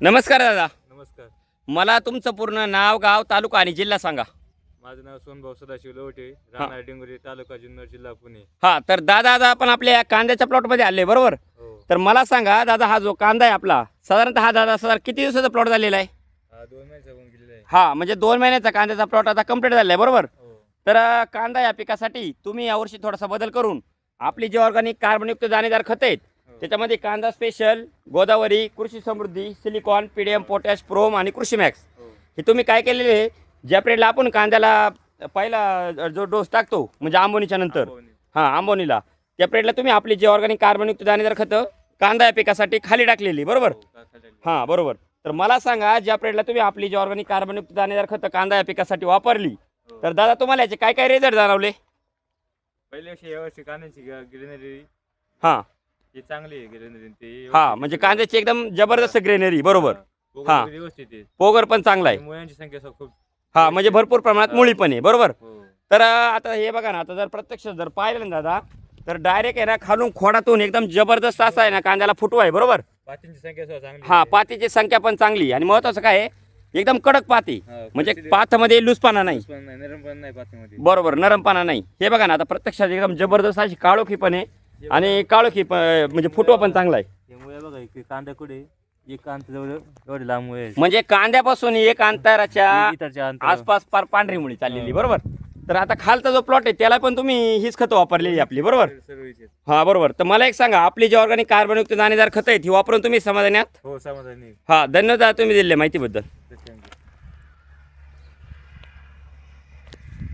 नमस्कार दादा. नमस्कार. मला तुमचं पूर्ण नाव, गाव, तालुका आणि जिल्हा सांगा. माझं नाव सोनभाऊ सदाशिव लवटे, राहणार डिंगोरी, तालुका जुन्नर, जिल्हा पुणे. हां, तर दादा आता आपण आपल्या कांद्याच्या प्लॉटमध्ये आले बरोबर. हो. तर मला सांगा दादा, हा जो कांदा आहे आपला साधारणतः हा दादा किती दिवसाचा प्लॉट झालेला आहे? हा 2 महिन्याचा होऊन गेलेला आहे. हां, म्हणजे 2 महिन्याचा कांद्याचा प्लॉट आता कंप्लीट झालेला आहे बरोबर. हो. तर कांदा या पिकासाठी तुम्ही यावर्षी थोडासा बदल करून आपली जी ऑर्गॅनिक कार्बनयुक्त दाणेदार खतं आहेत त्याच्यामध्ये कांदा स्पेशल, गोदावरी, कृषी समृद्धी, सिलिकॉन, पीडीएम, पोटॅश, प्रोम आणि कृषी मॅक्स हो. हे तुम्ही काय केलेले आहे, ज्या पिरियडला आपण कांद्याला पहिला जो डोस टाकतो म्हणजे आंबोनीच्या नंतर, आंबवणी. हां आंबोनीला, त्या पिरियडला तुम्ही आपली जी ऑर्गॅनिक कार्बनयुक्त दाणेदार खतं कांदा या पिकासाठी खाली टाकलेली बरोबर. हो, खाली. हां बरोबर. तर मला सांगा, ज्या पिरियडला तुम्ही आपली जी ऑर्गॅनिक कार्बनयुक्त दाणेदार खतं कांदा या पिकासाठी वापरली हो. तर दादा तुम्हाला याचे काय काय रिझल्ट जाणवले? पहिल्या वर्षी यावर्षी कांद्याची ग्रीनरी हां ही चांगली आहे. ग्रीनरी ते हां, म्हणजे कांद्याची एकदम जबरदस्त ग्रेनरी बरोबर. हां. व्यवस्थित आहे. पोगर पण चांगला आहे. मुळ्यांची संख्या खूप. हां, म्हणजे भरपूर प्रमाणात मुळी पण आहे बरोबर. हो. तर आता हे बघा ना, आता जर प्रत्यक्ष जर पाहिलं ना दादा, तर डायरेक्ट आहे ना खालून खोडातून एकदम जबरदस्त असा आहे ना कांद्याला फुटवा आहे बरोबर. पातींची संख्या सुद्धा चांगली हां, आहे. पातीची संख्या पण चांगली आणि महत्वाचं काय आहे, एकदम कडक पाती, हा, म्हणजे पाती- पाथमध्ये लूजपणा नाही पण नाही, नरम पण नाही पातीमध्ये. बरोबर, नरमपणा नाही. हे बघा ना, आता प्रत्यक्षात एकदम जबरदस्त अशी काळोखी पण आहे आणि काळोखी म्हणजे फुटवा पण चांगला आहे. त्यामुळे बघा इकडे कांदा कुठे एक कांदा जवळ एवढे लांब मुळे आहे. म्हणजे कांद्यापासून एक अंतराच्या इतरच्या अंतर आसपास पार पांढरी मुळी चाललेली बरोबर. तर आता खालचा जो प्लॉट आहे त्याला पण तुम्ही हीच खतं वापरलेली आपली बरोबर. सर्व इथे. हां बरोबर. तर मला एक सांगा, आपली जी ऑर्गॅनिक कार्बनयुक्त दाणेदार खतं आहेत ही वापरून तुम्ही समाधानी आहात? हो, समाधानी. हां, धन्यवाद तुम्ही दिलेल्या माहितीबद्दल.